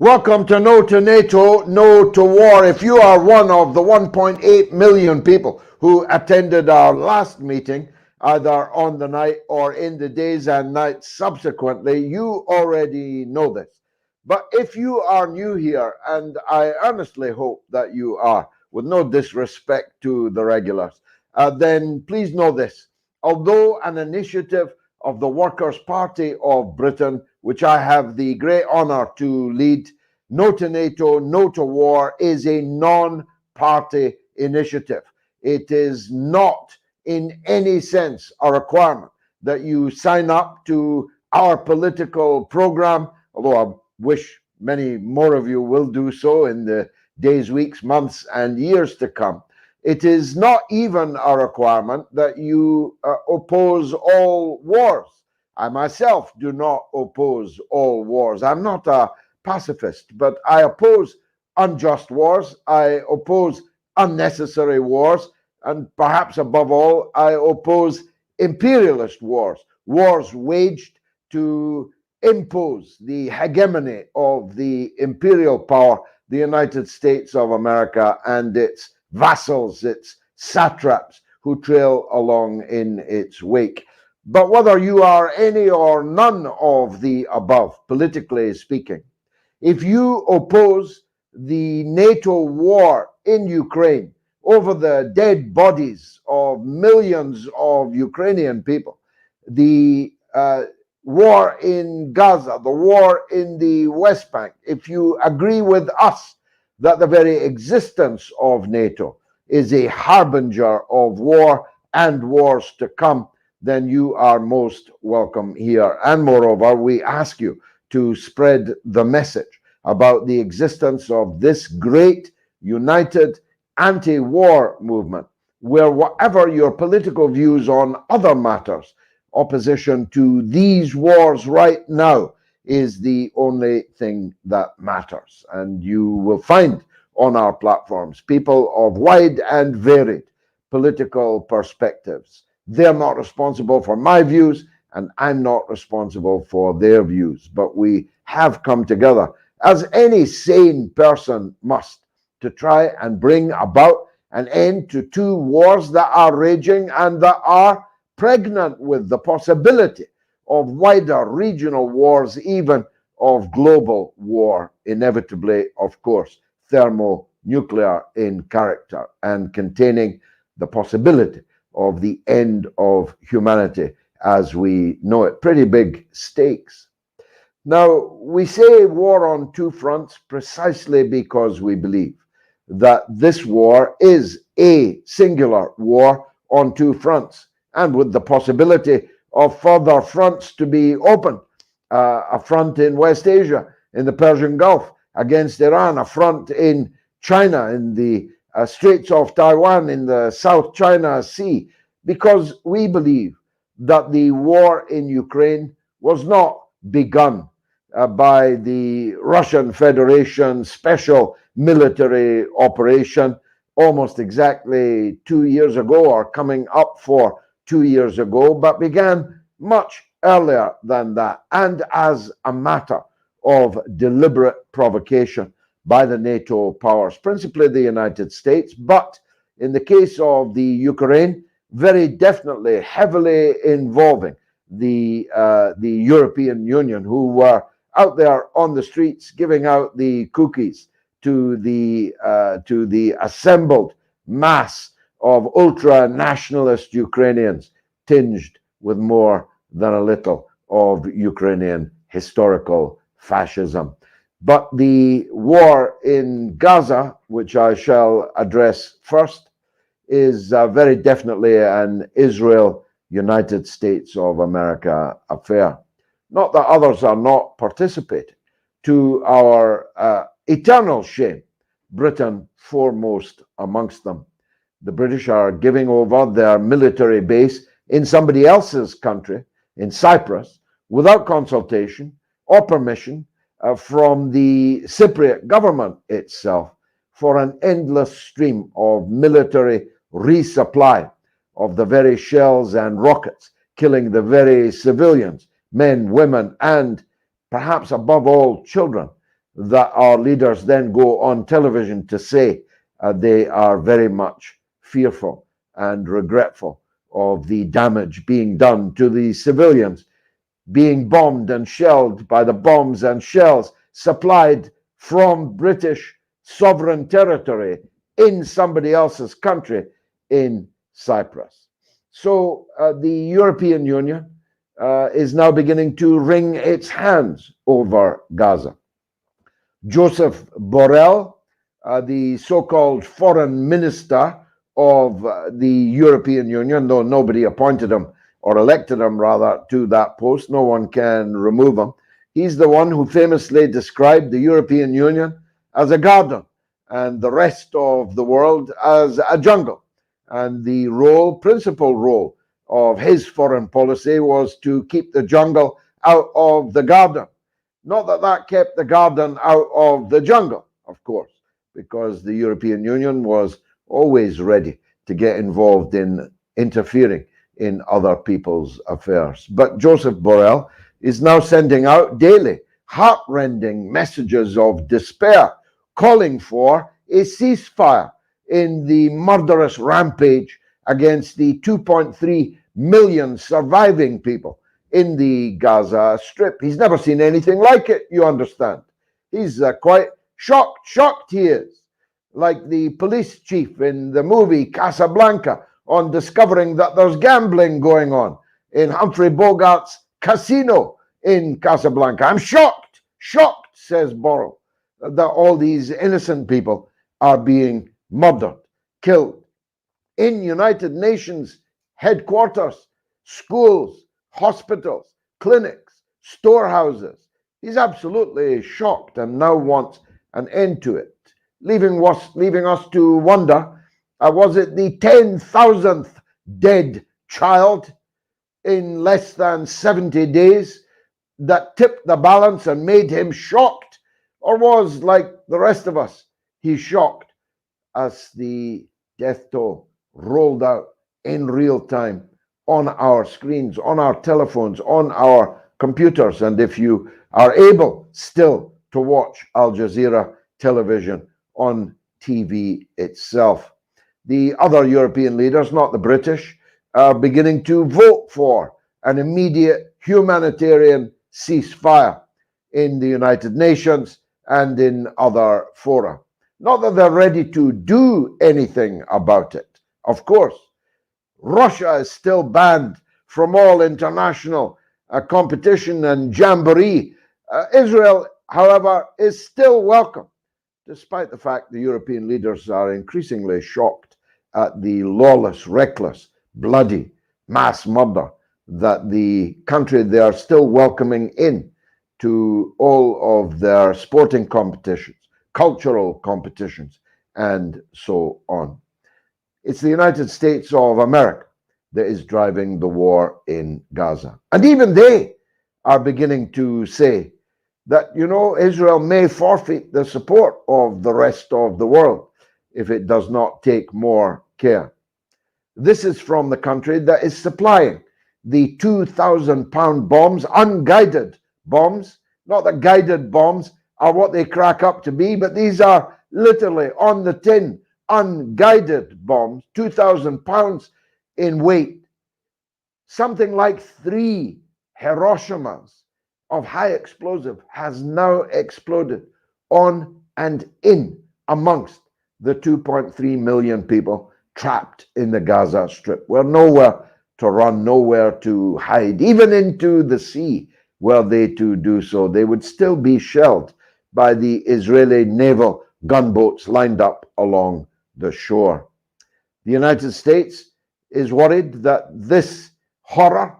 Welcome to No2Nato No2War. If you are one of the 1.8 million people who attended our last meeting, either on the night or in the days and nights subsequently, you already know this. But if you are new here, and I earnestly hope that you are, with no disrespect to the regulars, then please know this. Although an initiative of the Workers' Party of Britain, which I have the great honor to lead, No2Nato No2War is a non-party initiative. It is not in any sense a requirement that you sign up to our political program, although I wish many more of you will do so in the days, weeks, months, and years to come. It is not even a requirement that you oppose all wars. I myself do not oppose all wars. I'm not a pacifist, but I oppose unjust wars. I oppose unnecessary wars. And perhaps above all, I oppose imperialist wars, wars waged to impose the hegemony of the imperial power, the United States of America, and its vassals, its satraps who trail along in its wake. But whether you are any or none of the above, politically speaking, if you oppose the NATO war in Ukraine over the dead bodies of millions of Ukrainian people, the war in Gaza, the war in the West Bank, if you agree with us that the very existence of NATO is a harbinger of war and wars to come, then you are most welcome here. And moreover, we ask you to spread the message about the existence of this great, united, anti-war movement, where whatever your political views on other matters, opposition to these wars right now is the only thing that matters. And you will find on our platforms people of wide and varied political perspectives. They're not responsible for my views, and I'm not responsible for their views. But we have come together, as any sane person must, to try and bring about an end to two wars that are raging and that are pregnant with the possibility of wider regional wars, even of global war, inevitably, of course, thermonuclear in character and containing the possibility of the end of humanity as we know it. Pretty big stakes. Now, we say war on two fronts precisely because we believe that this war is a singular war on two fronts, and with the possibility of further fronts to be opened. A front in West Asia, in the Persian Gulf, against Iran, a front in China, in the Straits of Taiwan, in the South China Sea, because we believe that the war in Ukraine was not begun by the Russian Federation special military operation almost exactly 2 years ago, or coming up for 2 years ago, but began much earlier than that, and as a matter of deliberate provocation by the NATO powers, principally the United States, but in the case of the Ukraine, very definitely heavily involving the European Union, who were out there on the streets giving out the cookies to the assembled mass of ultra-nationalist Ukrainians, tinged with more than a little of Ukrainian historical fascism. But the war in Gaza, which I shall address first, is very definitely an Israel-United States of America affair. Not that others are not participating. To our eternal shame, Britain foremost amongst them. The British are giving over their military base in somebody else's country, in Cyprus, without consultation or permission from the Cypriot government itself, for an endless stream of military resupply of the very shells and rockets, killing the very civilians, men, women, and perhaps above all children, that our leaders then go on television to say they are very much fearful and regretful of the damage being done to the civilians being bombed and shelled by the bombs and shells supplied from British sovereign territory in somebody else's country in Cyprus. So the European Union is now beginning to wring its hands over Gaza. Joseph Borrell, the so-called foreign minister of the European Union, though nobody appointed him or elected him rather to that post, no one can remove him. He's the one who famously described the European Union as a garden and the rest of the world as a jungle. And the principal role of his foreign policy was to keep the jungle out of the garden. Not that that kept the garden out of the jungle, of course, because the European Union was always ready to get involved in interfering in other people's affairs. But Joseph Borrell is now sending out daily heartrending messages of despair, calling for a ceasefire in the murderous rampage against the 2.3 million surviving people in the Gaza Strip. He's never seen anything like it, you understand. He's quite shocked he is. Like the police chief in the movie Casablanca on discovering that there's gambling going on in Humphrey Bogart's casino in Casablanca. I'm shocked, says Borrell, that all these innocent people are being murdered, killed in United Nations headquarters, schools, hospitals, clinics, storehouses. He's absolutely shocked and now wants an end to it, leaving us to wonder, was it the 10,000th dead child in less than 70 days that tipped the balance and made him shocked? Or was, like the rest of us, he shocked as the death toll rolled out in real time on our screens, on our telephones, on our computers? And if you are able still to watch Al Jazeera television on TV itself. The other European leaders, not the British, are beginning to vote for an immediate humanitarian ceasefire in the United Nations and in other fora. Not that they're ready to do anything about it. Of course, Russia is still banned from all international competition and jamboree. Israel, however, is still welcome, despite the fact the European leaders are increasingly shocked at the lawless, reckless, bloody mass murder that the country they are still welcoming in to all of their sporting competitions, cultural competitions, and so on. It's the United States of America that is driving the war in Gaza. And even they are beginning to say that, Israel may forfeit the support of the rest of the world if it does not take more care. This is from the country that is supplying the 2,000-pound bombs, unguided bombs. Not that guided bombs are what they crack up to be, but these are literally on the tin, unguided bombs, 2,000 pounds in weight. Something like 3 Hiroshimas of high explosive has now exploded on and in amongst the 2.3 million people trapped in the Gaza Strip. We're nowhere to run, nowhere to hide, even into the sea. Were they to do so, they would still be shelled by the Israeli naval gunboats lined up along the shore. The United States is worried that this horror,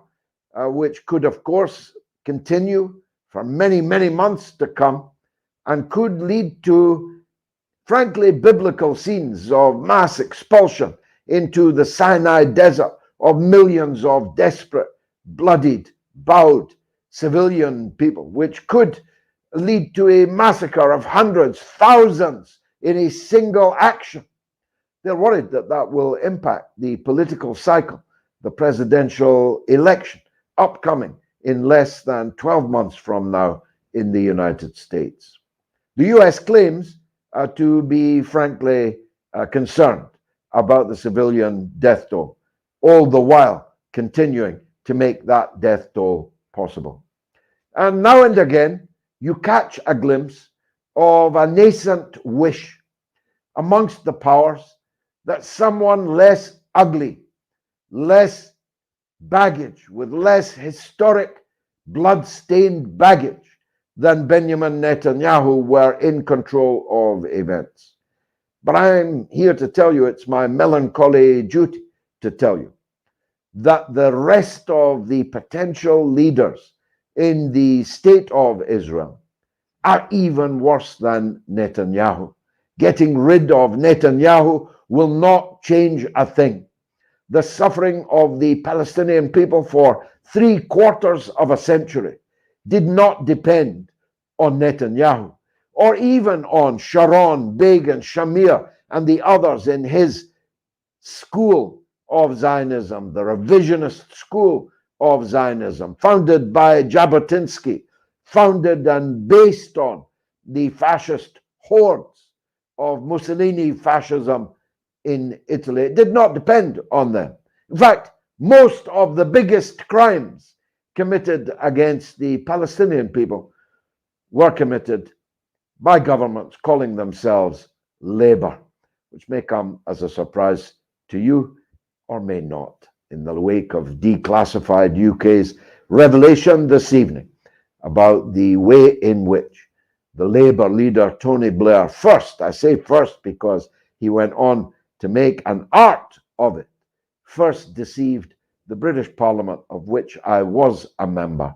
which could, of course, continue for many, many months to come and could lead to, frankly, biblical scenes of mass expulsion into the Sinai desert of millions of desperate, bloodied, bowed civilian people, which could lead to a massacre of hundreds, thousands in a single action. They're worried that that will impact the political cycle, the presidential election upcoming in less than 12 months from now in the United States. The US claims to be frankly concerned about the civilian death toll, all the while continuing to make that death toll possible. And now and again, you catch a glimpse of a nascent wish amongst the powers that someone less ugly, less baggage, with less historic blood-stained baggage than Benjamin Netanyahu were in control of events. But I'm here to tell you, it's my melancholy duty to tell you, that the rest of the potential leaders in the state of Israel are even worse than Netanyahu. Getting rid of Netanyahu will not change a thing. The suffering of the Palestinian people for 3/4 of a century did not depend on Netanyahu, or even on Sharon, Begin, Shamir, and the others in his school of Zionism, the revisionist school of Zionism, founded by Jabotinsky, founded and based on the fascist hordes of Mussolini fascism in Italy. It did not depend on them. In fact, most of the biggest crimes committed against the Palestinian people were committed by governments calling themselves Labour, which may come as a surprise to you or may not, in the wake of declassified UK's revelation this evening about the way in which the Labour leader Tony Blair, first, I say first because he went on to make an art of it, first deceived the British Parliament, of which I was a member,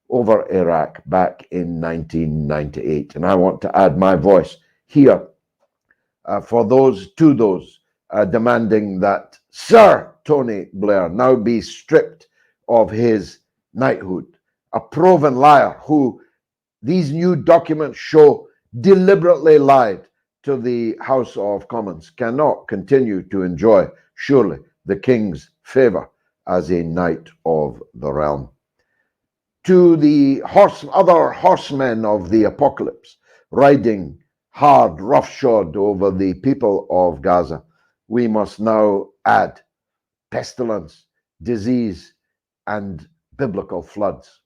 over Iraq back in 1998. And I want to add my voice here for those demanding that Sir Tony Blair now be stripped of his knighthood, a proven liar who these new documents show deliberately lied to the House of Commons, cannot continue to enjoy, surely, the King's favour as a knight of the realm. To the other horsemen of the apocalypse, riding hard, roughshod over the people of Gaza, we must now add pestilence, disease, and biblical floods.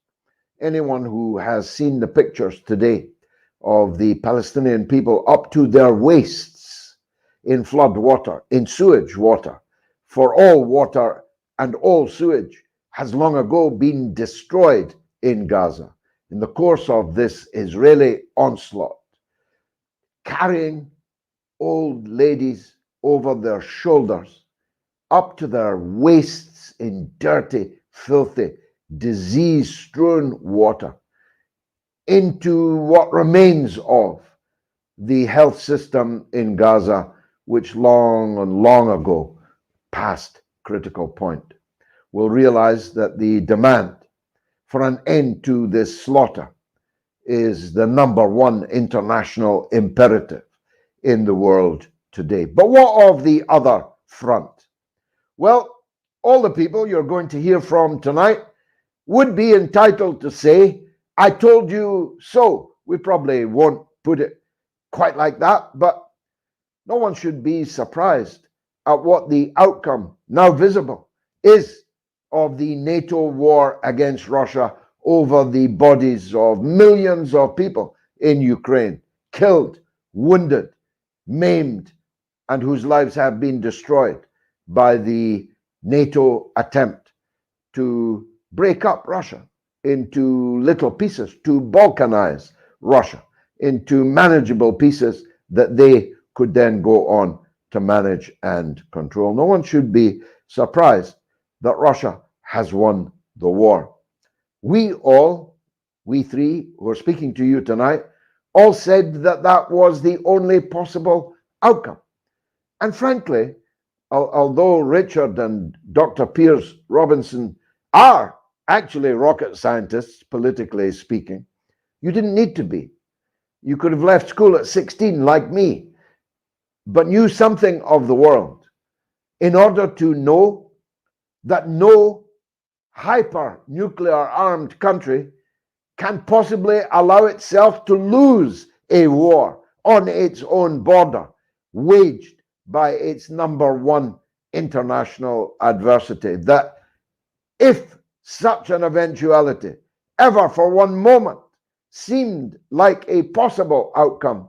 Anyone who has seen the pictures today of the Palestinian people up to their waists in flood water, in sewage water, for all water and all sewage has long ago been destroyed in Gaza in the course of this Israeli onslaught, carrying old ladies over their shoulders up to their waists in dirty, filthy, disease-strewn water into what remains of the health system in Gaza, which long and long ago passed critical point. We'll realize that the demand for an end to this slaughter is the #1 international imperative in the world today. But what of the other front? Well, all the people you're going to hear from tonight would be entitled to say, I told you so. We probably won't put it quite like that, but no one should be surprised at what the outcome, now visible, is of the NATO war against Russia over the bodies of millions of people in Ukraine, killed, wounded, maimed, and whose lives have been destroyed by the NATO attempt to break up Russia into little pieces, to balkanize Russia into manageable pieces that they could then go on to manage and control. No one should be surprised that Russia has won the war. We three who are speaking to you tonight, all said that that was the only possible outcome. And frankly, although Richard and Dr. Piers Robinson are actually rocket scientists, politically speaking, you didn't need to be. You could have left school at 16 like me, but knew something of the world in order to know that no hyper-nuclear armed country can possibly allow itself to lose a war on its own border, waged by its number one international adversity, that if such an eventuality ever for one moment seemed like a possible outcome,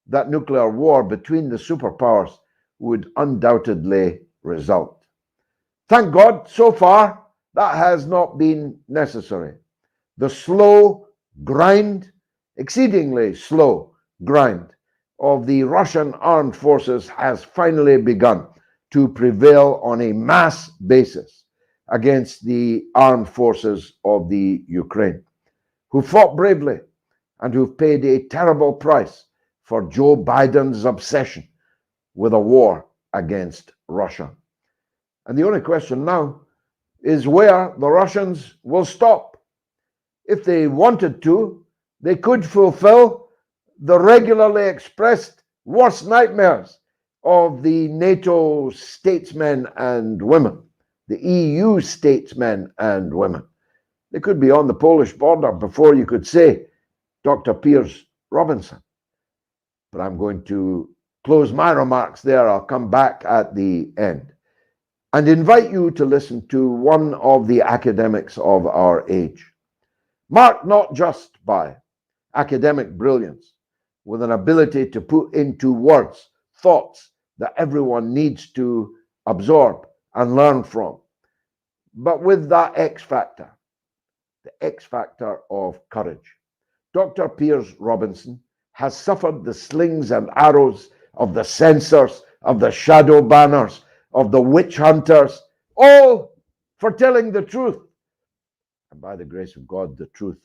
that nuclear war between the superpowers would undoubtedly result. Thank God, so far, that has not been necessary. The slow grind, exceedingly slow grind, of the Russian armed forces has finally begun to prevail on a mass basis against the armed forces of the Ukraine, who fought bravely and who've paid a terrible price for Joe Biden's obsession with a war against Russia. And the only question now is where the Russians will stop. If they wanted to, they could fulfill the regularly expressed worst nightmares of the NATO statesmen and women, the EU statesmen and women. They could be on the Polish border before you could say Dr. Piers Robinson. But I'm going to close my remarks there. I'll come back at the end and invite you to listen to one of the academics of our age, marked not just by academic brilliance, with an ability to put into words thoughts that everyone needs to absorb and learn from, but with that X factor, the X factor of courage. Dr. Piers Robinson has suffered the slings and arrows of the censors, of the shadow banners, of the witch hunters, all for telling the truth. And by the grace of God, the truth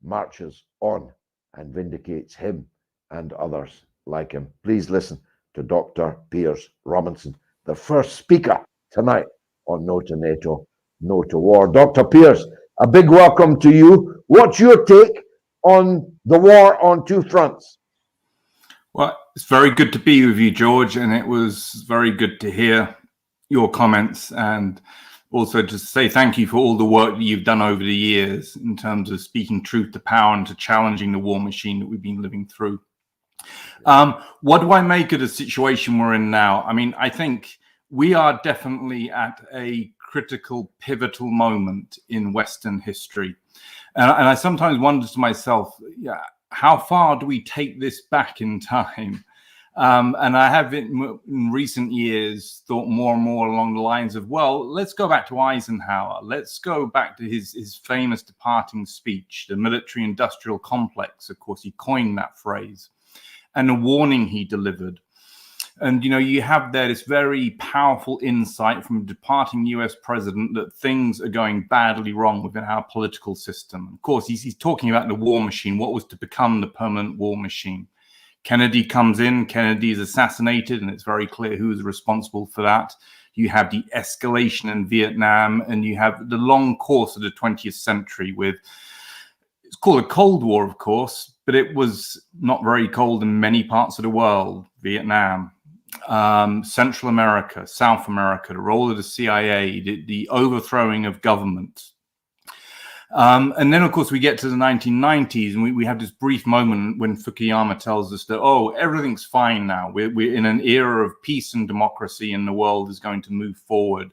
marches on and vindicates him and others like him. Please listen to Dr. Piers Robinson, the first speaker tonight on No2NATO, No2War. Dr. Piers, a big welcome to you. What's your take on the war on two fronts? Well, it's very good to be with you, George, and it was very good to hear your comments, and also to say thank you for all the work that you've done over the years in terms of speaking truth to power and to challenging the war machine that we've been living through. What do I make of the situation we're in now? I mean, I think we are definitely at a critical, pivotal moment in Western history. And I sometimes wonder to myself, how far do we take this back in time? And I have in recent years thought more and more along the lines of, well, let's go back to Eisenhower. Let's go back to his famous departing speech, the military-industrial complex. Of course, he coined that phrase, and the warning he delivered. And, you know, you have there this very powerful insight from a departing US president that things are going badly wrong within our political system. Of course, he's talking about the war machine, what was to become the permanent war machine. Kennedy comes in, Kennedy is assassinated, and it's very clear who's responsible for that. You have the escalation in Vietnam, and you have the long course of the 20th century with, it's called a Cold War, of course, but it was not very cold in many parts of the world. Vietnam, Central America, South America, the role of the CIA, the overthrowing of government. And then, of course, we get to the 1990s, and we have this brief moment when Fukuyama tells us that, oh, everything's fine now. We're in an era of peace and democracy, and the world is going to move forward.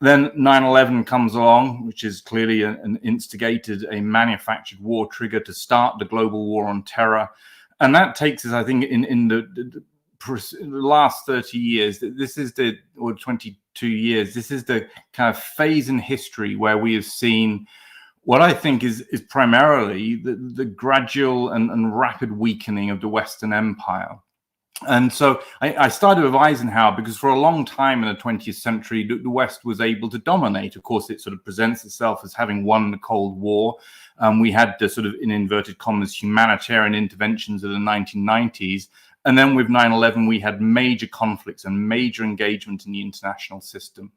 Then 9/11 comes along, which is clearly an instigated, a manufactured war trigger to start the global war on terror. And that takes us, I think, in the last 30 years, or 22 years, this is the kind of phase in history where we have seen what I think is primarily the gradual and rapid weakening of the Western Empire. And so I started with Eisenhower because for a long time in the 20th century, the West was able to dominate. Of course, it sort of presents itself as having won the Cold War. We had the sort of, in inverted commas, humanitarian interventions of the 1990s. And then with 9/11, we had major conflicts and major engagement in the international system.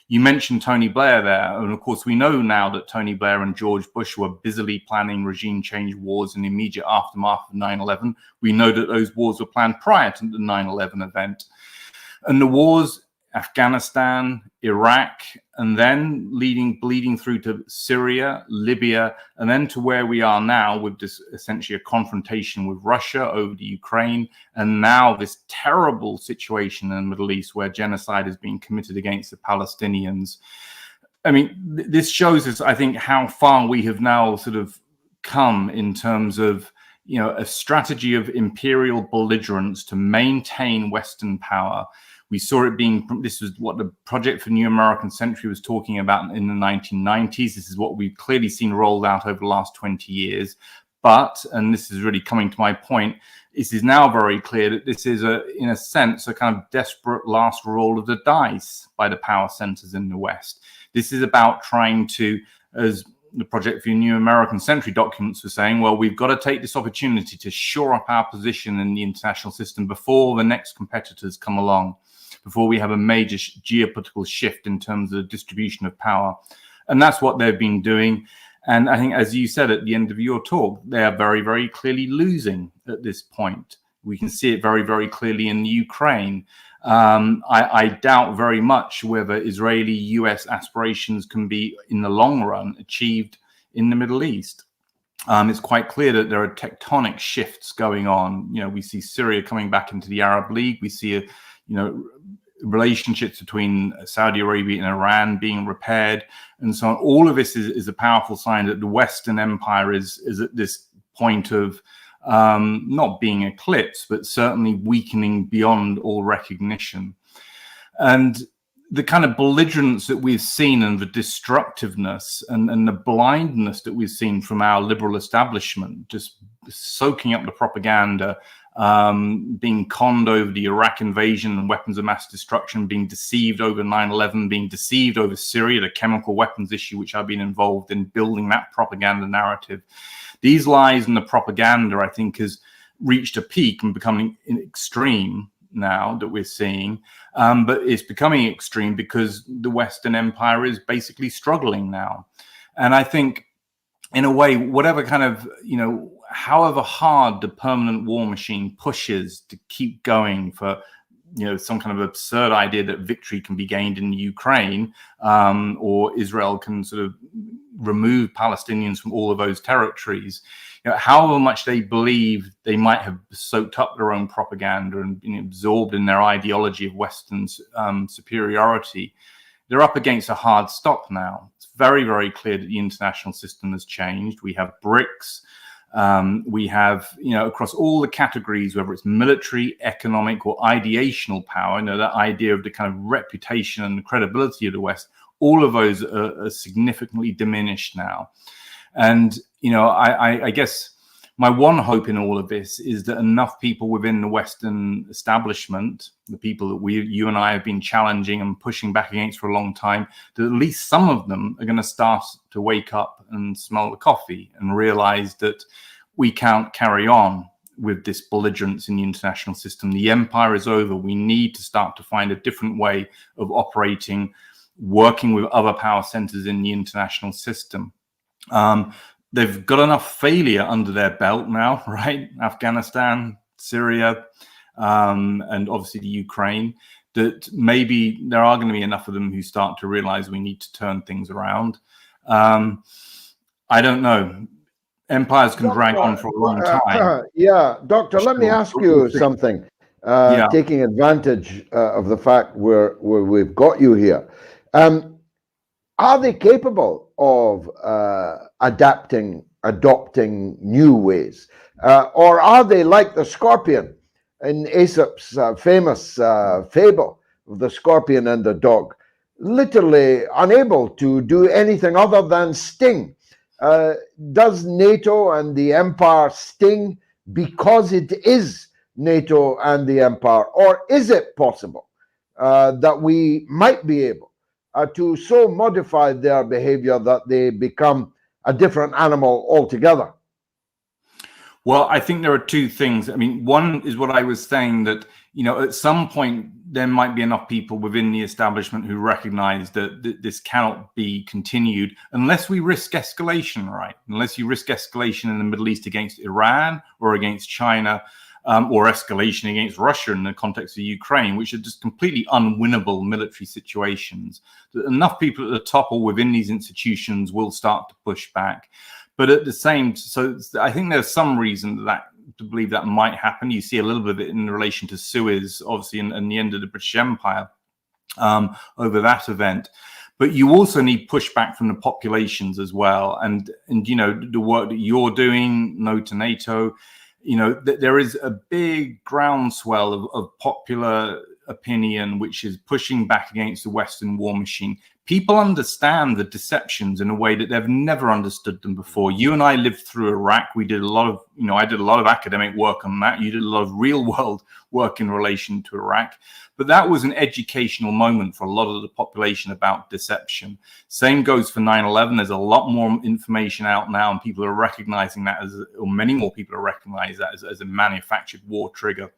You mentioned Tony Blair there. And of course, we know now that Tony Blair and George Bush were busily planning regime change wars in the immediate aftermath of 9/11. We know that those wars were planned prior to the 9/11 event. And the wars Afghanistan, Iraq, and then bleeding through to Syria, Libya, and then to where we are now with this essentially a confrontation with Russia over the Ukraine, and now this terrible situation in the Middle East where genocide is being committed against the Palestinians. I mean, this shows us, I think, how far we have now sort of come in terms of, you know, a strategy of imperial belligerence to maintain Western power. We saw it being, this was what the Project for New American Century was talking about in the 1990s. This is what we've clearly seen rolled out over the last 20 years. But, and this is really coming to my point, it is now very clear that this is, in a sense, a kind of desperate last roll of the dice by the power centers in the West. This is about trying to, as the Project for New American Century documents were saying, well, we've got to take this opportunity to shore up our position in the international system before the next competitors come along, before we have a major geopolitical shift in terms of the distribution of power. And that's what they've been doing. And I think, as you said at the end of your talk, they are very, very clearly losing at this point. We can see it very, very clearly in the Ukraine. I doubt very much whether Israeli-US aspirations can be, in the long run, achieved in the Middle East. It's quite clear that there are tectonic shifts going on. You know, we see Syria coming back into the Arab League. We see, relationships between Saudi Arabia and Iran being repaired, and so on. All of this is a powerful sign that the Western Empire is at this point of not being eclipsed, but certainly weakening beyond all recognition. And the kind of belligerence that we've seen and the destructiveness and the blindness that we've seen from our liberal establishment, just soaking up the propaganda, being conned over the Iraq invasion and weapons of mass destruction, being deceived over 9/11, being deceived over Syria, the chemical weapons issue, which I've been involved in building that propaganda narrative. These lies and the propaganda, I think, has reached a peak and becoming extreme now that we're seeing. But it's becoming extreme because the Western Empire is basically struggling now. And I think, in a way, whatever kind of, however hard the permanent war machine pushes to keep going for, some kind of absurd idea that victory can be gained in Ukraine, or Israel can sort of remove Palestinians from all of those territories, however much they believe they might have soaked up their own propaganda and been absorbed in their ideology of Western superiority, they're up against a hard stop now. It's very, very clear that the international system has changed. We have BRICS. We have, across all the categories, whether it's military, economic, or ideational power, that idea of the kind of reputation and the credibility of the West, all of those are significantly diminished now. And, I guess my one hope in all of this is that enough people within the Western establishment, the people that you and I have been challenging and pushing back against for a long time, that at least some of them are going to start to wake up and smell the coffee and realize that we can't carry on with this belligerence in the international system. The empire is over. We need to start to find a different way of operating, working with other power centers in the international system. They've got enough failure under their belt now, right? Afghanistan, Syria, and obviously the Ukraine, that maybe there are going to be enough of them who start to realize we need to turn things around. I don't know. Empires can drag on for a long time. Doctor, let me ask you something. Taking advantage of the fact we've got you here. Are they capable of adopting new ways? Or are they like the scorpion in Aesop's famous fable of the scorpion and the dog, literally unable to do anything other than sting? Does NATO and the empire sting because it is NATO and the empire? Or is it possible that we might be able to so modify their behavior that they become a different animal altogether? Well, I think there are two things. I mean, one is what I was saying, that, at some point there might be enough people within the establishment who recognize that this cannot be continued unless we risk escalation, right? Unless you risk escalation in the Middle East against Iran or against China. or escalation against Russia in the context of Ukraine, which are just completely unwinnable military situations. Enough people at the top or within these institutions will start to push back. But at the same, so I think there's some reason to believe that might happen. You see a little bit of it in relation to Suez, obviously, and the end of the British Empire over that event. But you also need pushback from the populations as well. And you know, the work that you're doing, No2NATO, you know, there is a big groundswell of popular opinion which is pushing back against the Western war machine. People understand the deceptions in a way that they've never understood them before. You and I lived through Iraq. We did a lot of, you know, I did a lot of academic work on that. You did a lot of real world work in relation to Iraq. But that was an educational moment for a lot of the population about deception. Same goes for 9/11. There's a lot more information out now, and people are recognizing that as, or many more people are recognizing that as a manufactured war trigger.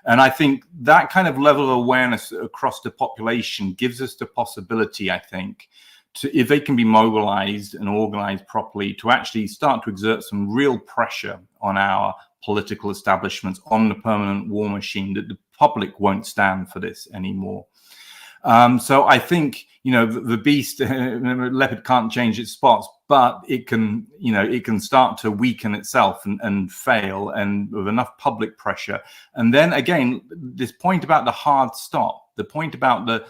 And I think that kind of level of awareness across the population gives us the possibility, I think, to, if they can be mobilized and organized properly, to actually start to exert some real pressure on our political establishments, on the permanent war machine, that the public won't stand for this anymore. So I think, you know, the beast, leopard can't change its spots, but it can, you know, it can start to weaken itself and fail, and with enough public pressure. And then again, this point about the hard stop, the point about the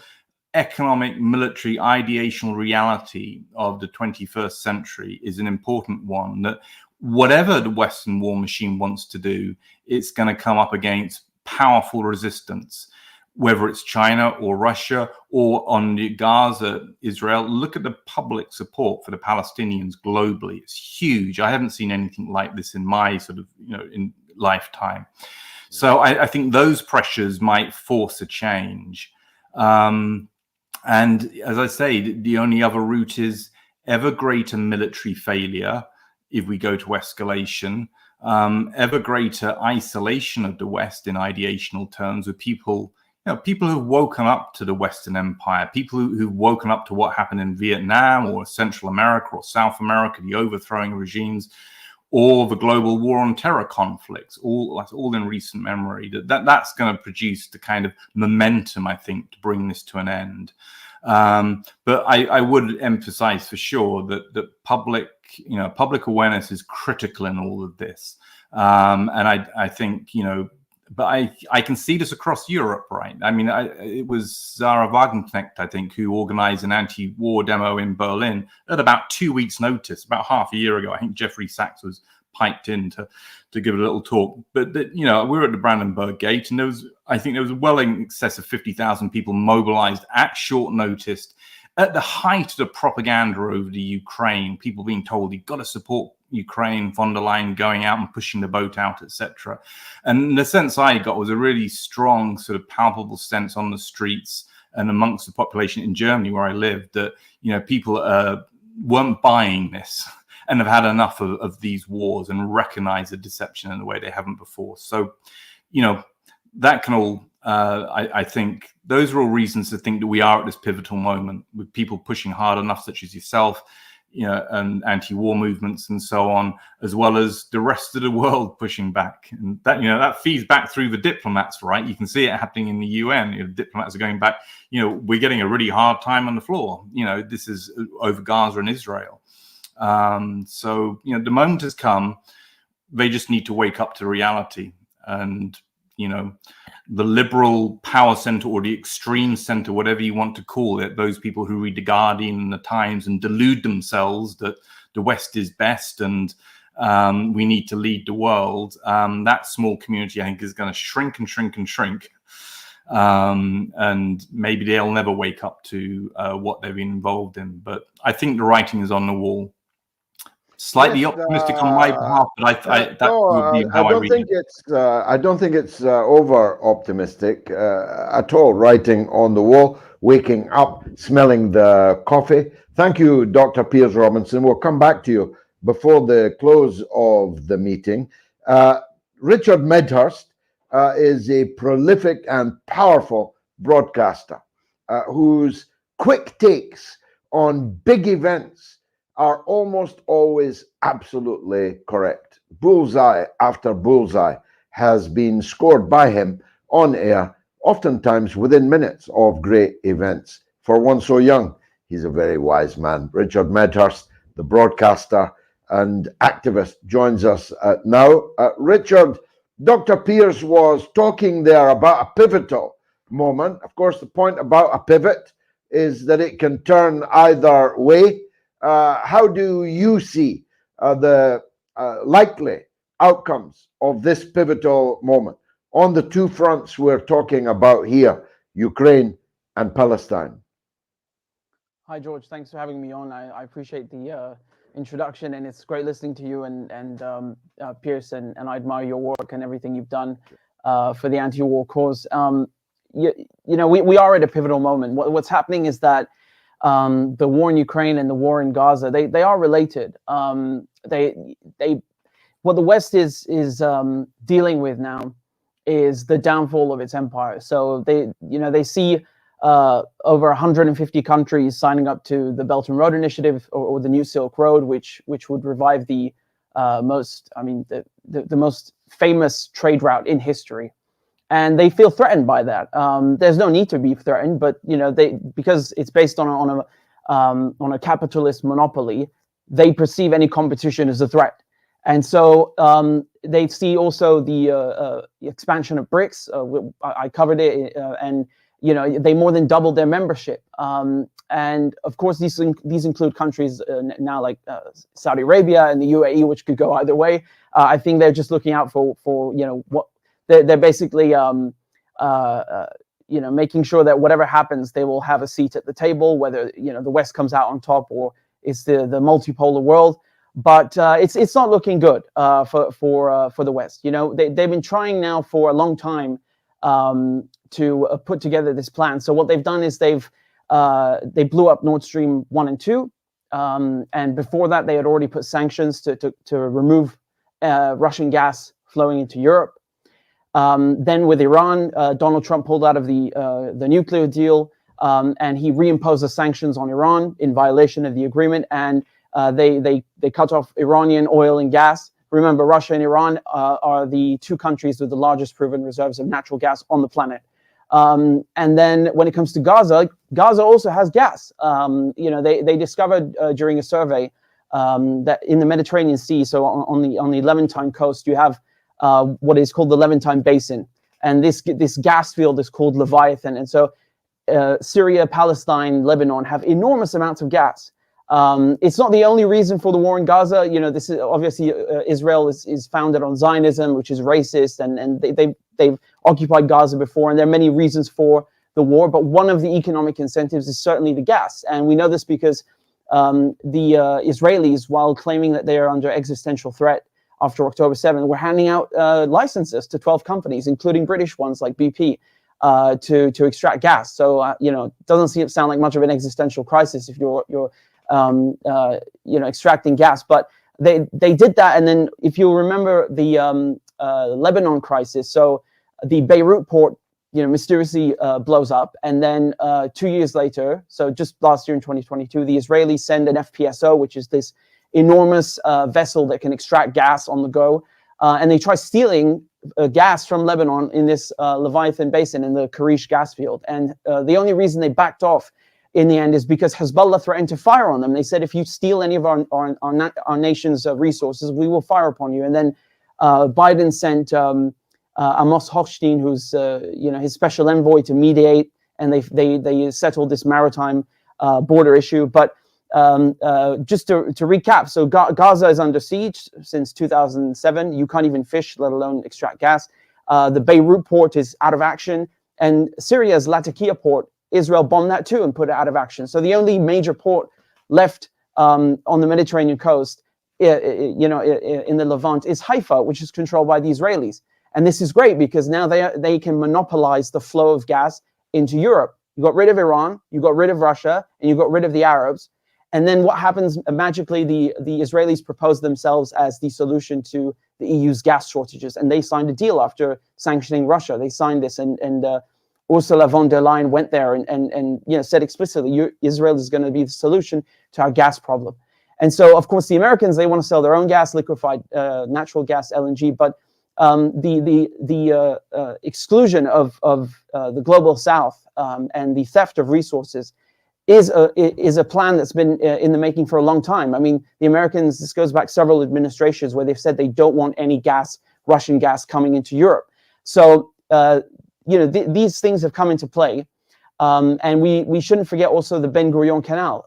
economic, military, ideational reality of the 21st century is an important one, that whatever the Western war machine wants to do, it's going to come up against powerful resistance, whether it's China or Russia or on the Gaza, Israel. Look at the public support for the Palestinians globally. It's huge. I haven't seen anything like this in my sort of, you know, in lifetime. So I think those pressures might force a change. And as I say, the only other route is ever greater military failure if we go to escalation, ever greater isolation of the West in ideational terms, with people, you know, people who've woken up to the Western Empire, people who've woken up to what happened in Vietnam or Central America or South America, the overthrowing regimes, or the global war on terror conflicts, that's all in recent memory. That's going to produce the kind of momentum, I think, to bring this to an end. But I would emphasize for sure that public awareness is critical in all of this. And I think, you know, but I can see this across Europe, right? I mean, it was Zara Wagenknecht, I think, who organized an anti-war demo in Berlin at about 2 weeks' notice, about half a year ago. I think Jeffrey Sachs was piped in to give a little talk. But, you know, we were at the Brandenburg Gate, and I think there was well in excess of 50,000 people mobilized at short notice at the height of the propaganda over the Ukraine, people being told, you've got to support Ukraine, von der Leyen going out and pushing the boat out, etc. And the sense I got was a really strong, sort of palpable sense on the streets and amongst the population in Germany, where I lived, that, you know, people weren't buying this and have had enough of these wars and recognize the deception in a way they haven't before. So, you know, that can all, I think those are all reasons to think that we are at this pivotal moment, with people pushing hard enough, such as yourself, you know, and anti-war movements and so on, as well as the rest of the world pushing back. And that, you know, that feeds back through the diplomats, right? You can see it happening in the UN. You know, diplomats are going back, you know, we're getting a really hard time on the floor. You know, this is over Gaza and Israel. So, you know, the moment has come. They just need to wake up to reality. And, you know, the liberal power center or the extreme center, whatever you want to call it, those people who read the Guardian and the Times and delude themselves that the West is best and we need to lead the world, that small community, I think, is going to shrink and shrink and shrink. And maybe they'll never wake up to what they've been involved in. But I think the writing is on the wall. Slightly optimistic on my behalf, but I don't think it's over optimistic at all. Writing on the wall, waking up, smelling the coffee. Thank you, Dr. Piers Robinson. We'll come back to you before the close of the meeting. Richard Medhurst is a prolific and powerful broadcaster whose quick takes on big events are almost always absolutely correct. Bullseye after bullseye. has been scored by him on air, oftentimes within minutes of great events. For one so young, he's a very wise man. Richard Medhurst, the broadcaster and activist, joins us now. Richard, Dr. Piers was talking there about a pivotal moment. Of course, the point about a pivot is that it can turn either way. How do you see the likely outcomes of this pivotal moment on the two fronts we're talking about here, Ukraine and Palestine? Hi, George. Thanks for having me on. I appreciate the introduction, and it's great listening to you and Piers, and I admire your work and everything you've done for the anti-war cause. You know, we are at a pivotal moment. What's happening is that the war in Ukraine and the war in Gaza, they are related. What the West is dealing with now is the downfall of its empire. So they see over 150 countries signing up to the Belt and Road Initiative or the New Silk Road, which would revive the most famous trade route in history. And they feel threatened by that. There's no need to be threatened, but because it's based on a capitalist monopoly, they perceive any competition as a threat. And so they see also the expansion of BRICS. I covered it, and they more than doubled their membership. And of course, these include countries now like Saudi Arabia and the UAE, which could go either way. I think they're just looking out for what they're basically making sure that whatever happens, they will have a seat at the table, whether the West comes out on top or it's the multipolar world. But it's not looking good for the West. They've been trying now for a long time to put together this plan. So what they've done is they blew up Nord Stream 1 and 2, and before that they had already put sanctions to remove Russian gas flowing into Europe. Then with Iran, Donald Trump pulled out of the nuclear deal, and he reimposed the sanctions on Iran in violation of the agreement, and they cut off Iranian oil and gas. Remember, Russia and Iran are the two countries with the largest proven reserves of natural gas on the planet. And then when it comes to Gaza, Gaza also has gas. They discovered during a survey that in the Mediterranean Sea, so on the Levantine coast, you have what is called the Levantine Basin, and this gas field is called Leviathan. And so Syria, Palestine, Lebanon have enormous amounts of gas. It's not the only reason for the war in Gaza. This is obviously Israel is founded on Zionism, which is racist, and they've occupied Gaza before, and there are many reasons for the war. But one of the economic incentives is certainly the gas, and we know this because the Israelis, while claiming that they are under existential threat after October 7th, were handing out licenses to 12 companies, including British ones like BP, to extract gas. So it doesn't sound like much of an existential crisis if you're extracting gas, but they did that. And then if you remember the Lebanon crisis, so the Beirut port mysteriously blows up, and then 2 years later, so just last year in 2022, the Israelis send an FPSO, which is this enormous vessel that can extract gas on the go, and they try stealing gas from Lebanon in this Leviathan Basin in the Karish gas field. And the only reason they backed off in the end is because Hezbollah threatened to fire on them. They said, if you steal any of our nation's resources, we will fire upon you. And then Biden sent Amos Hochstein, who's his special envoy, to mediate, and they settled this maritime border issue. But just to recap, so Gaza is under siege since 2007. You can't even fish, let alone extract gas. The Beirut port is out of action, and Syria's Latakia port, Israel bombed that too and put it out of action. So the only major port left on the Mediterranean coast, in the Levant, is Haifa, which is controlled by the Israelis. And this is great because now they can monopolize the flow of gas into Europe. You got rid of Iran, you got rid of Russia, and you got rid of the Arabs. And then what happens magically? The Israelis propose themselves as the solution to the EU's gas shortages, and they signed a deal after sanctioning Russia. They signed this, and Ursula von der Leyen went there and said explicitly, Israel is going to be the solution to our gas problem. And so, of course, the Americans, they want to sell their own gas, liquefied natural gas, LNG, but the exclusion of the global South and the theft of resources is a plan that's been in the making for a long time. I mean, the Americans, this goes back several administrations where they've said they don't want any gas, Russian gas, coming into Europe. So, these things have come into play. And we shouldn't forget also the Ben Gurion Canal.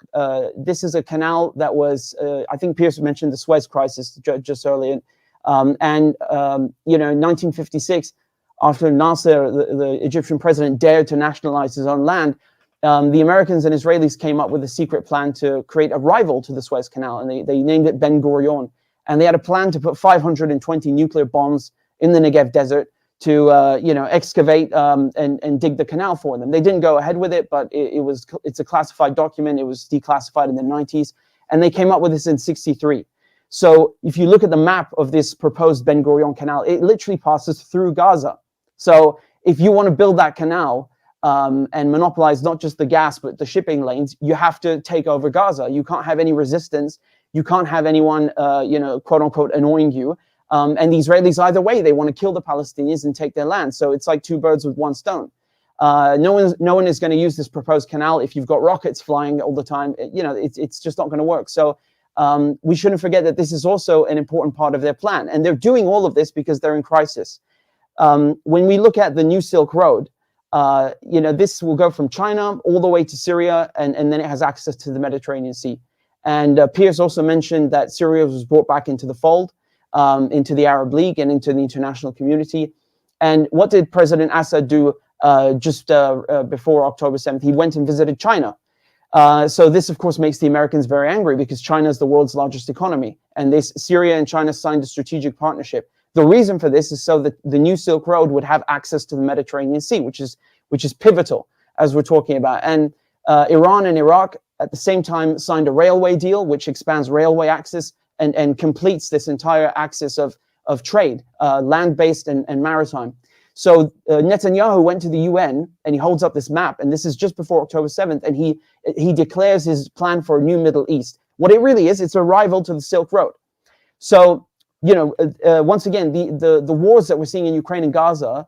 This is a canal that was, I think Piers mentioned the Suez crisis just earlier. In 1956, after Nasser, the Egyptian president, dared to nationalize his own land, the Americans and Israelis came up with a secret plan to create a rival to the Suez Canal, and they named it Ben Gurion. And they had a plan to put 520 nuclear bombs in the Negev desert to excavate and dig the canal for them. They didn't go ahead with it, but it's a classified document. It was declassified in the 90s, and they came up with this in 63. So if you look at the map of this proposed Ben Gurion Canal, it literally passes through Gaza. So if you want to build that canal and monopolize not just the gas, but the shipping lanes, you have to take over Gaza. You can't have any resistance. You can't have anyone, quote unquote, annoying you. And the Israelis, either way, they want to kill the Palestinians and take their land. So it's like two birds with one stone. No one is going to use this proposed canal if you've got rockets flying all the time. It's just not going to work. So we shouldn't forget that this is also an important part of their plan. And they're doing all of this because they're in crisis. When we look at the New Silk Road, this will go from China all the way to Syria, and then it has access to the Mediterranean Sea. And Piers also mentioned that Syria was brought back into the fold, into the Arab League and into the international community. And what did President Assad do just before October 7th? He went and visited China. So this, of course, makes the Americans very angry because China is the world's largest economy. And Syria and China signed a strategic partnership. The reason for this is so that the New Silk Road would have access to the Mediterranean Sea, which is pivotal, as we're talking about. And Iran and Iraq at the same time signed a railway deal, which expands railway access and completes this entire axis of trade, land-based and maritime. So Netanyahu went to the UN and he holds up this map, and this is just before October 7th, and he declares his plan for a new Middle East. What it really is, it's a rival to the Silk Road. So, once again, the wars that we're seeing in Ukraine and Gaza,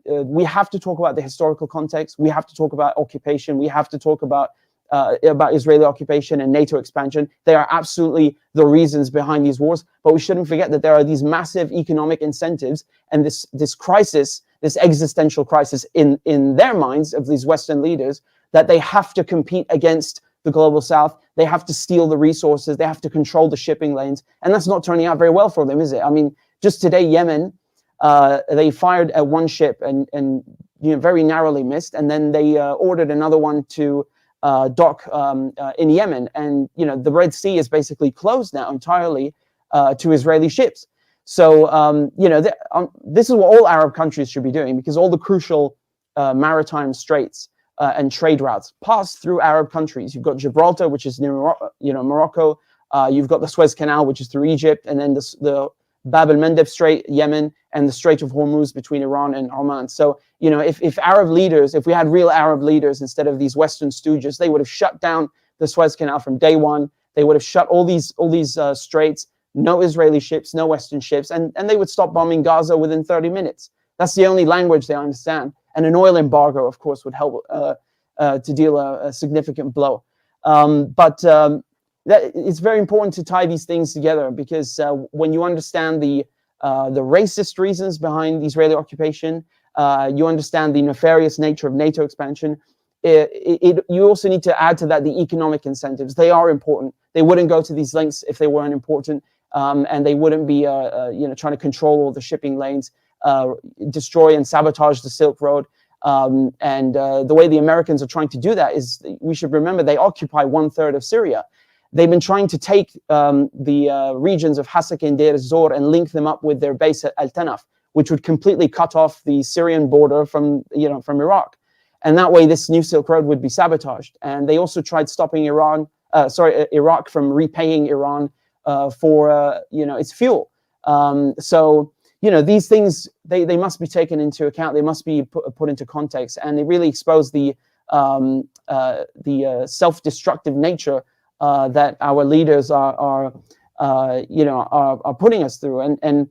we have to talk about the historical context. We have to talk about occupation. We have to talk about Israeli occupation and NATO expansion. They are absolutely the reasons behind these wars, but we shouldn't forget that there are these massive economic incentives and this crisis, this existential crisis in their minds of these Western leaders, that they have to compete against the global South. They have to steal the resources. They have to control the shipping lanes, and that's not turning out very well for them, is it? I mean, just today, Yemen, they fired at one ship and very narrowly missed, and then they ordered another one to dock in Yemen, and the Red Sea is basically closed now entirely to Israeli ships. So this is what all Arab countries should be doing, because all the crucial maritime straits and trade routes pass through Arab countries. You've got Gibraltar, which is near Morocco. You've got the Suez Canal, which is through Egypt, and then the Bab el-Mandeb Strait, Yemen, and the Strait of Hormuz between Iran and Oman. So, if Arab leaders, if we had real Arab leaders instead of these Western stooges, they would have shut down the Suez Canal from day one. They would have shut all these straits, no Israeli ships, no Western ships, and they would stop bombing Gaza within 30 minutes. That's the only language they understand. And an oil embargo, of course, would help to deal a significant blow. It's very important to tie these things together, because when you understand the racist reasons behind the Israeli occupation, you understand the nefarious nature of NATO expansion. You also need to add to that the economic incentives. They are important. They wouldn't go to these lengths if they weren't important, and they wouldn't be trying to control all the shipping lanes, destroy and sabotage the Silk Road. And the way the Americans are trying to do that is, we should remember, they occupy 1/3 of Syria. They've been trying to take the regions of Hasaka and Deir ez-Zor and link them up with their base at Al-Tanaf, which would completely cut off the Syrian border from Iraq. And that way, this new Silk Road would be sabotaged. And they also tried stopping Iraq from repaying Iran for its fuel. So these things, they must be taken into account. They must be put into context, and they really expose the self-destructive nature that our leaders are putting us through. And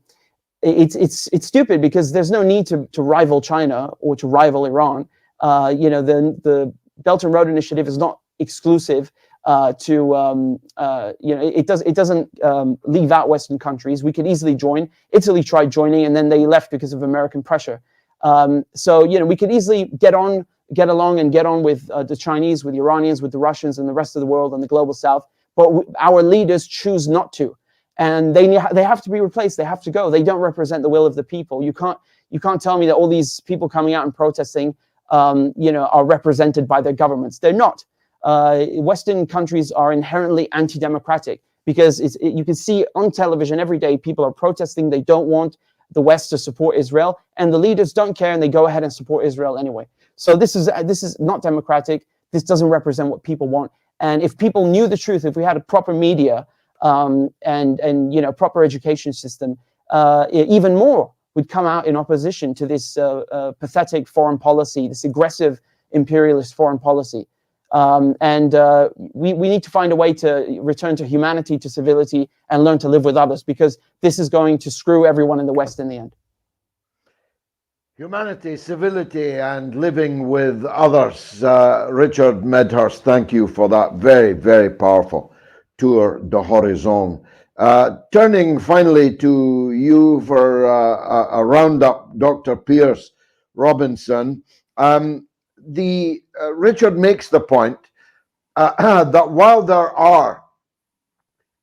it's stupid, because there's no need to rival China or to rival Iran. The Belt and Road Initiative is not exclusive it doesn't leave out Western countries. We could easily join. Italy tried joining, and then they left because of American pressure. We could easily get along and get on with the Chinese, with the Iranians, with the Russians, and the rest of the world and the global South. But our leaders choose not to, and they have to be replaced. They have to go. They don't represent the will of the people. You can't tell me that all these people coming out and protesting, are represented by their governments. They're not. Western countries are inherently anti-democratic, because you can see on television every day people are protesting. They don't want the West to support Israel, and the leaders don't care, and they go ahead and support Israel anyway. So this is not democratic. This doesn't represent what people want. And if people knew the truth, if we had a proper media and proper education system, even more would come out in opposition to this pathetic foreign policy, this aggressive imperialist foreign policy. We need to find a way to return to humanity, to civility, and learn to live with others, because this is going to screw everyone in the West in the end. Humanity, civility, and living with others. Richard Medhurst, thank you for that very, very powerful tour de horizon. Turning finally to you for a roundup, Dr. Piers Robinson. Richard makes the point that while there are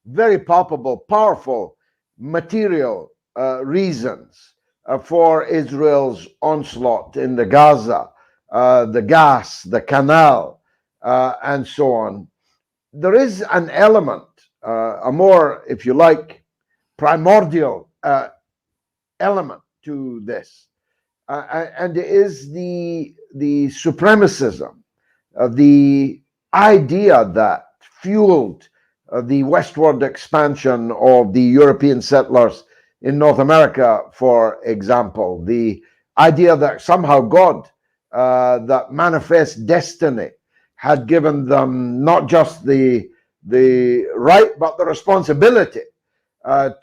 very palpable, powerful, material reasons for Israel's onslaught in the Gaza, the gas, the canal, and so on, there is an element, a more, if you like, primordial element to this. And it is the supremacism, the idea that fueled the westward expansion of the European settlers in North America, for example. The idea that somehow God, that manifest destiny, had given them not just the right, but the responsibility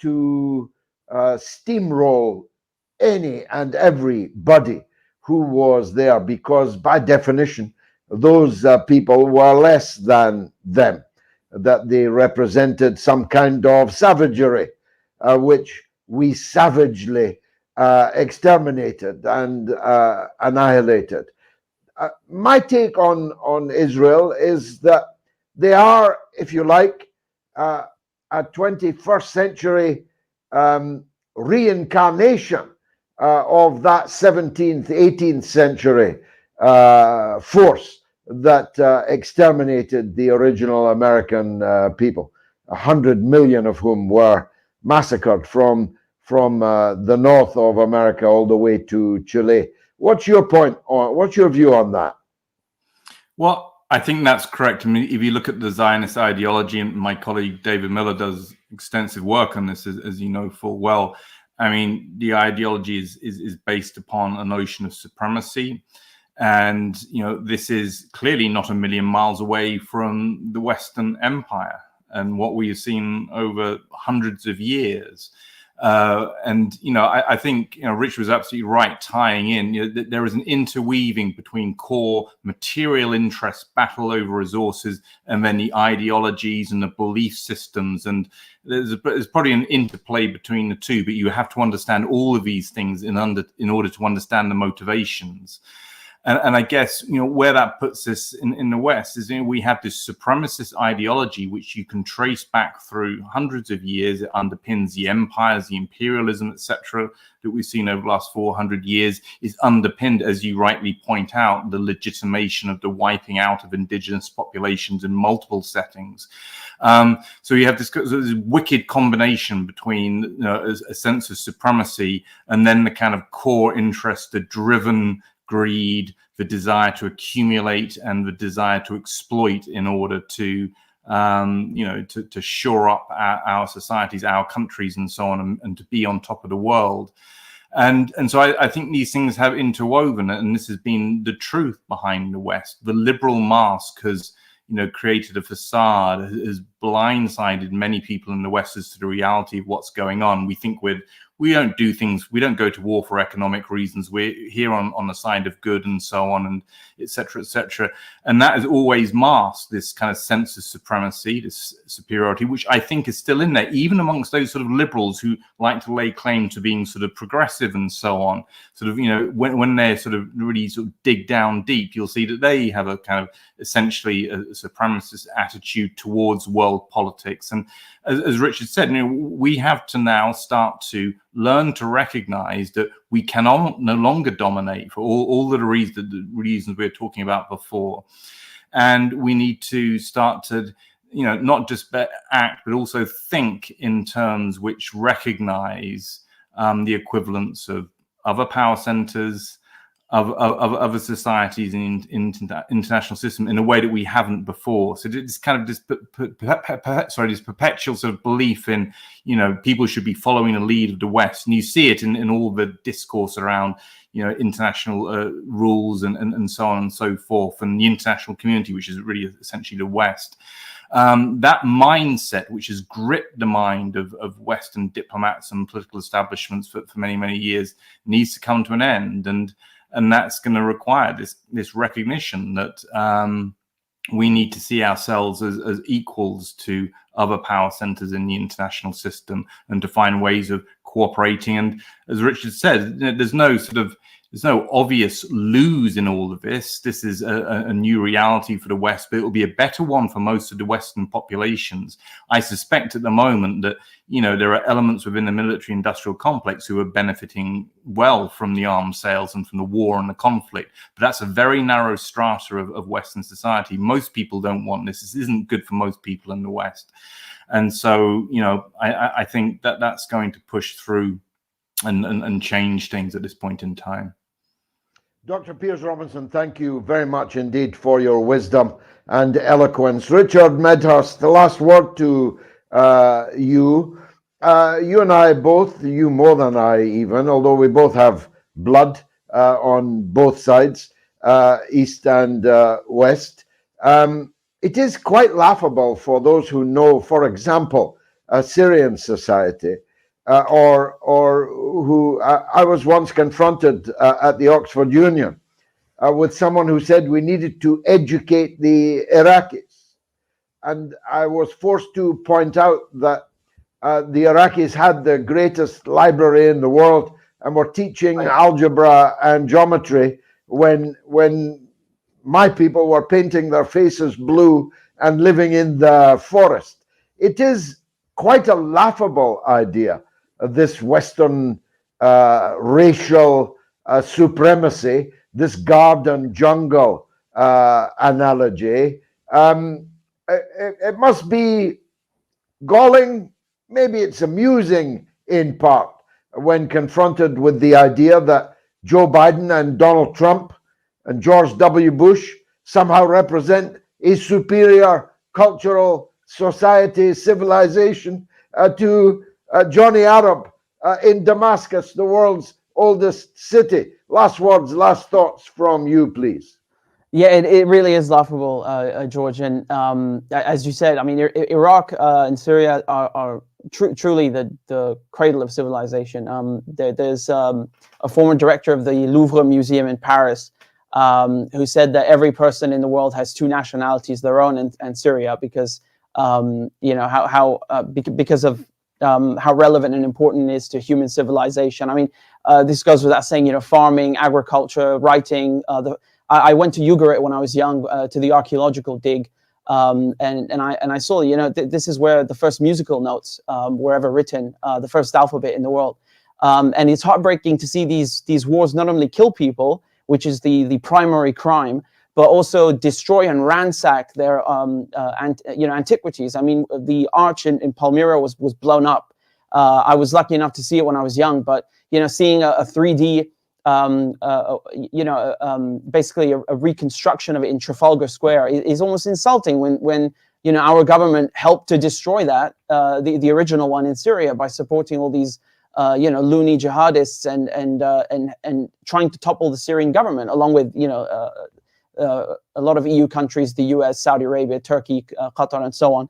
to steamroll any and everybody who was there, because by definition those people were less than them, that they represented some kind of savagery which we savagely exterminated and annihilated. My take on Israel is that they are, if you like, a 21st century reincarnation of that 17th, 18th century force that exterminated the original American people, 100 million of whom were massacred from the north of America all the way to Chile. What's your view on that? Well, I think that's correct. I mean, if you look at the Zionist ideology, and my colleague David Miller does extensive work on this, as you know full well. I mean, the ideology is based upon a notion of supremacy. And, this is clearly not a million miles away from the Western Empire and what we have seen over hundreds of years. I think, Rich was absolutely right tying in, that there is an interweaving between core material interests, battle over resources, and then the ideologies and the belief systems. And there's probably an interplay between the two, but you have to understand all of these things in order to understand the motivations. And I guess, where that puts us in the West is, we have this supremacist ideology, which you can trace back through hundreds of years. It underpins the empires, the imperialism, etc., that we've seen over the last 400 years, is underpinned, as you rightly point out, the legitimation of the wiping out of indigenous populations in multiple settings. So you have this wicked combination between a sense of supremacy and then the kind of core interest, the driven greed, the desire to accumulate, and the desire to exploit in order to shore up our societies, our countries, and so on, and to be on top of the world. And so I think these things have interwoven, and this has been the truth behind the West. The liberal mask has created a facade, has blindsided many people in the West as to the reality of what's going on. We think we're we don't do things, we don't go to war for economic reasons. We're here on the side of good and so on, and et cetera, et cetera. And that has always masked this kind of sense of supremacy, this superiority, which I think is still in there, even amongst those sort of liberals who like to lay claim to being sort of progressive and so on. Sort of, you know, when they're sort of really sort of dig down deep, you'll see that they have a kind of essentially a supremacist attitude towards world politics. And as Richard said, you know, we have to now start to learn to recognize that we cannot no longer dominate for all the reasons we were talking about before. And we need to start to, you know, not just act, but also think in terms which recognize the equivalence of other power centers, of other societies in international system in a way that we haven't before. So it's kind of this perpetual sort of belief in, you know, people should be following the lead of the West, and you see it in all the discourse around, you know, international rules and so on and so forth, and the international community, which is really essentially the West. That mindset, which has gripped the mind of Western diplomats and political establishments for many, many years, needs to come to an end. And that's going to require this recognition that we need to see ourselves as equals to other power centers in the international system, and to find ways of cooperating. And as Richard said, there's no obvious lose in all of this. This is a new reality for the West, but it will be a better one for most of the Western populations. I suspect at the moment that, you know, there are elements within the military-industrial complex who are benefiting well from the arms sales and from the war and the conflict, but that's a very narrow strata of Western society. Most people don't want this. This isn't good for most people in the West. And so, you know, I think that that's going to push through and change things at this point in time. Dr. Piers Robinson, thank you very much indeed for your wisdom and eloquence. Richard Medhurst, the last word to you. You and I both, you more than I even, although we both have blood on both sides, East and West. It is quite laughable for those who know, for example, Syrian society, or who I was once confronted at the Oxford Union with someone who said we needed to educate the Iraqis. And I was forced to point out that the Iraqis had the greatest library in the world and were teaching algebra and geometry when my people were painting their faces blue and living in the forest. It is quite a laughable idea, this Western racial supremacy, this garden jungle analogy. It must be galling, maybe it's amusing in part, when confronted with the idea that Joe Biden and Donald Trump and George W. Bush somehow represent a superior cultural society, civilization to Johnny Arab in Damascus, the world's oldest city. Last words, last thoughts from you, please. Yeah, it really is laughable, George. And as you said, I mean, Iraq and Syria are truly the cradle of civilization. There's a former director of the Louvre Museum in Paris who said that every person in the world has two nationalities, their own and Syria, because you know because of how relevant and important it is to human civilization. I mean, this goes without saying. You know, farming, agriculture, writing. I went to Ugarit when I was young to the archaeological dig, and I saw, you know, this is where the first musical notes were ever written, the first alphabet in the world, and it's heartbreaking to see these wars not only kill people, which is the primary crime, but also destroy and ransack their antiquities. I mean, the arch in Palmyra was blown up. I was lucky enough to see it when I was young, but you know, seeing a 3D basically a reconstruction of it in Trafalgar Square is almost insulting when you know, our government helped to destroy that, the original one in Syria, by supporting all these you know, loony jihadists and trying to topple the Syrian government, along with, you know, a lot of EU countries, the US, Saudi Arabia, Turkey, Qatar, and so on.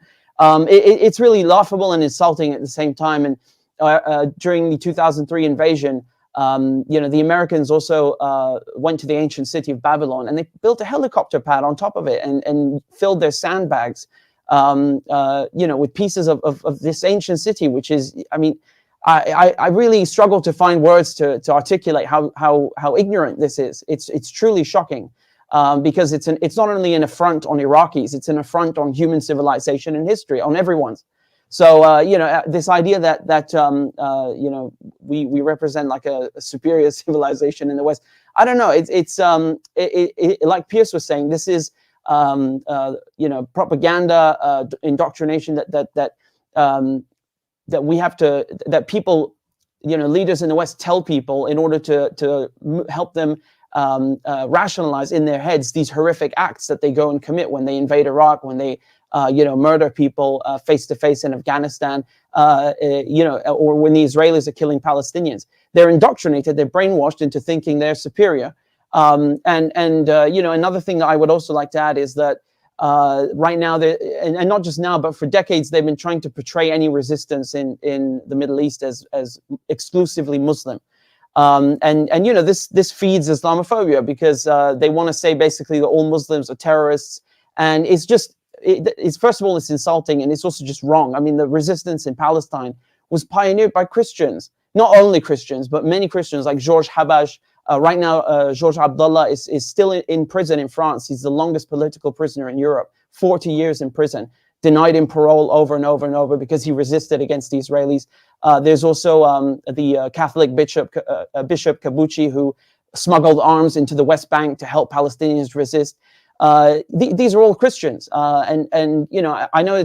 It's really laughable and insulting at the same time. And during the 2003 invasion, the Americans also went to the ancient city of Babylon, and they built a helicopter pad on top of it and filled their sandbags, with pieces of this ancient city, which is, I mean, I really struggle to find words to articulate how ignorant this is. It's truly shocking, because it's not only an affront on Iraqis, it's an affront on human civilization and history, on everyone's. So this idea that we represent like a superior civilization in the West, I don't know. It's like Piers was saying, this is propaganda, indoctrination that we have to, that people, leaders in the West tell people in order to help them rationalize in their heads these horrific acts that they go and commit when they invade Iraq, when they murder people face to face in Afghanistan, or when the Israelis are killing Palestinians. They're indoctrinated, they're brainwashed into thinking they're superior. Another thing that I would also like to add is that right now, and not just now, but for decades, they've been trying to portray any resistance in the Middle East as exclusively Muslim. This feeds Islamophobia, because they want to say basically that all Muslims are terrorists, and it's first of all, it's insulting, and it's also just wrong. I mean, the resistance in Palestine was pioneered by Christians, not only Christians, but many Christians like George Habash. Right now, George Abdullah is still in prison in France. He's the longest political prisoner in Europe, 40 years in prison, denied him parole over and over and over because he resisted against the Israelis. There's also the Catholic Bishop Kabuchi, who smuggled arms into the West Bank to help Palestinians resist. These are all Christians, and I know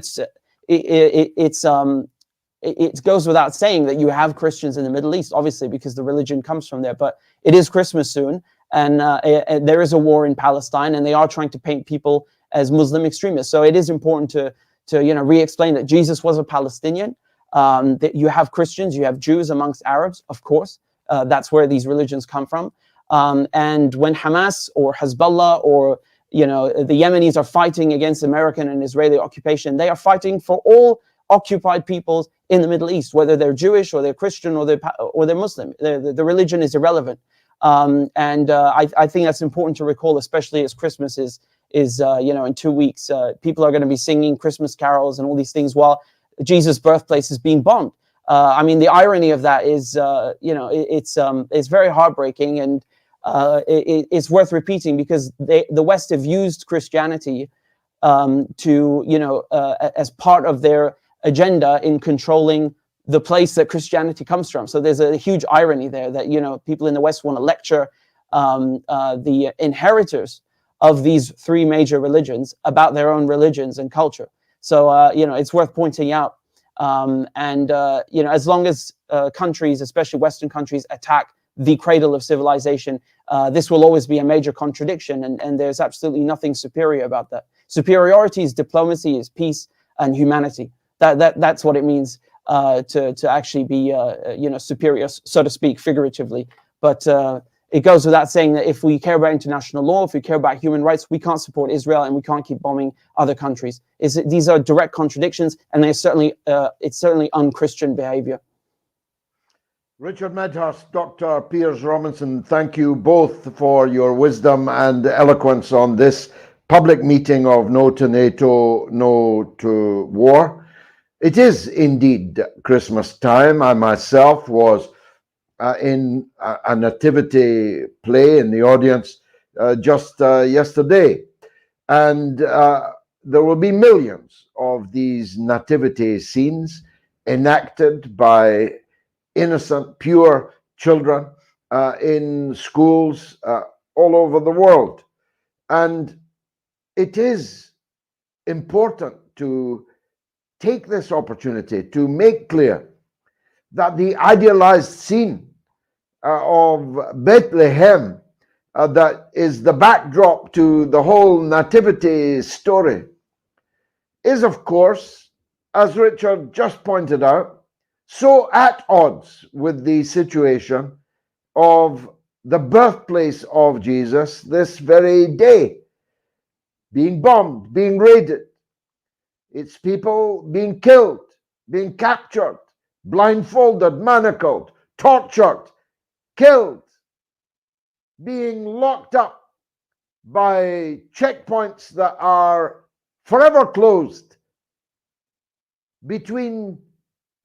it goes without saying that you have Christians in the Middle East, obviously, because the religion comes from there. But it is Christmas soon, and there is a war in Palestine, and they are trying to paint people as Muslim extremists. So it is important to re-explain that Jesus was a Palestinian. That you have Christians, you have Jews amongst Arabs, of course. That's where these religions come from. And when Hamas or Hezbollah or the Yemenis are fighting against American and Israeli occupation, they are fighting for all occupied peoples in the Middle East, whether they're Jewish or they're Christian or they're Muslim. The religion is irrelevant, I think that's important to recall, especially as Christmas is in 2 weeks. People are going to be singing Christmas carols and all these things while Jesus' birthplace is being bombed. I mean, the irony of that is, it's very heartbreaking, and it's worth repeating, because the West have used Christianity as part of their agenda in controlling the place that Christianity comes from. So there's a huge irony there that people in the West want to lecture the inheritors of these three major religions about their own religions and culture. So it's worth pointing out. As long as countries, especially Western countries, attack the cradle of civilization, this will always be a major contradiction, and there's absolutely nothing superior about that. Superiority is diplomacy, is peace and humanity. That's what it means to actually be superior, so to speak, figuratively. But it goes without saying that if we care about international law, if we care about human rights, we can't support Israel and we can't keep bombing other countries. These are direct contradictions, and it's certainly un-Christian behavior. Richard Medhurst, Dr. Piers Robinson, thank you both for your wisdom and eloquence on this public meeting of No to NATO, No to War. It is indeed Christmas time. I myself was in a nativity play in the audience just yesterday. And there will be millions of these nativity scenes enacted by innocent, pure children in schools all over the world. And it is important to take this opportunity to make clear that the idealized scene of Bethlehem that is the backdrop to the whole nativity story is, of course, as Richard just pointed out, so at odds with the situation of the birthplace of Jesus this very day, being bombed, being raided, its people being killed, being captured, blindfolded, manacled, tortured, killed, being locked up by checkpoints that are forever closed between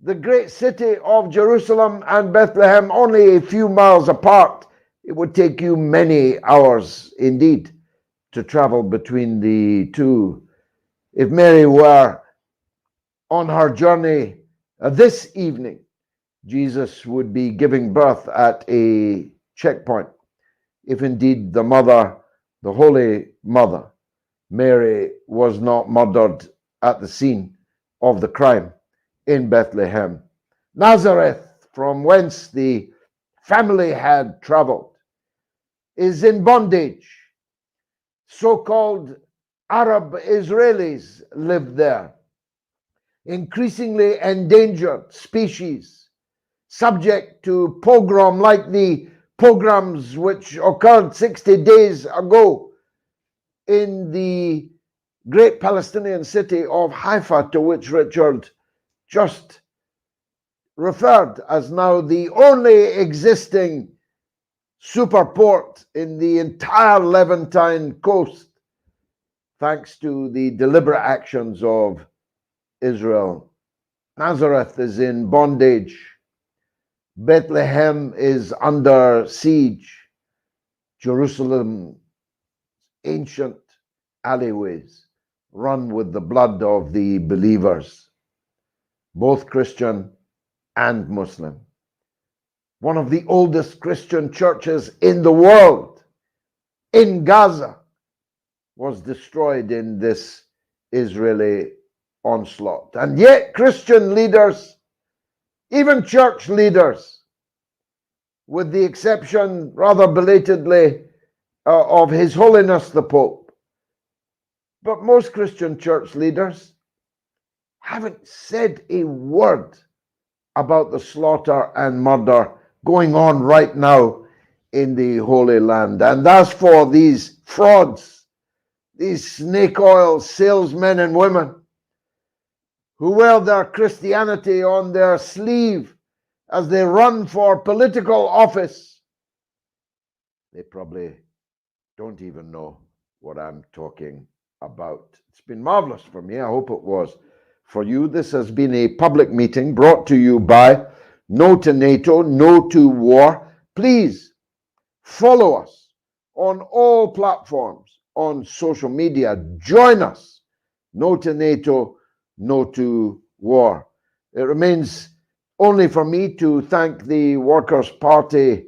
the great city of Jerusalem and Bethlehem, only a few miles apart. It would take you many hours indeed to travel between the two. If Mary were on her journey this evening, Jesus would be giving birth at a checkpoint. If indeed the mother, the Holy Mother, Mary, was not murdered at the scene of the crime in Bethlehem. Nazareth, from whence the family had traveled, is in bondage. So-called Arab Israelis live there. Increasingly endangered species, subject to pogrom like the pogroms which occurred 60 days ago in the great Palestinian city of Haifa, to which Richard just referred as now the only existing superport in the entire Levantine coast, thanks to the deliberate actions of Israel. Nazareth is in bondage. Bethlehem is under siege. Jerusalem's ancient alleyways run with the blood of the believers, both Christian and Muslim. One of the oldest Christian churches in the world, in Gaza, was destroyed in this Israeli onslaught. And yet Christian leaders, even church leaders, with the exception, rather belatedly, of His Holiness the Pope, but most Christian church leaders haven't said a word about the slaughter and murder going on right now in the Holy Land. And as for these frauds, these snake oil salesmen and women who wear their Christianity on their sleeve as they run for political office, they probably don't even know what I'm talking about. It's been marvelous for me. I hope it was for you. This has been a public meeting brought to you by No2NATO No2War. Please follow us on all platforms on social media. Join us. No2NATO No2War. It remains only for me to thank the Workers' Party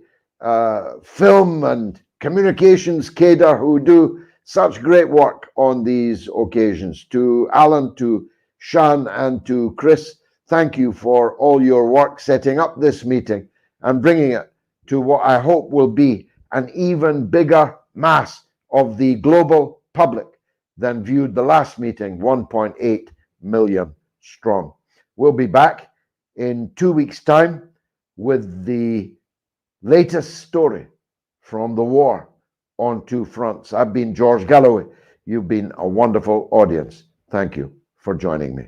film and communications cadre who do such great work on these occasions. To Alan, to Shan, and to Chris, thank you for all your work setting up this meeting and bringing it to what I hope will be an even bigger mass of the global public than viewed the last meeting, 1.8 million strong. We'll be back in 2 weeks' time with the latest story from the war on two fronts. I've been George Galloway. You've been a wonderful audience. Thank you for joining me.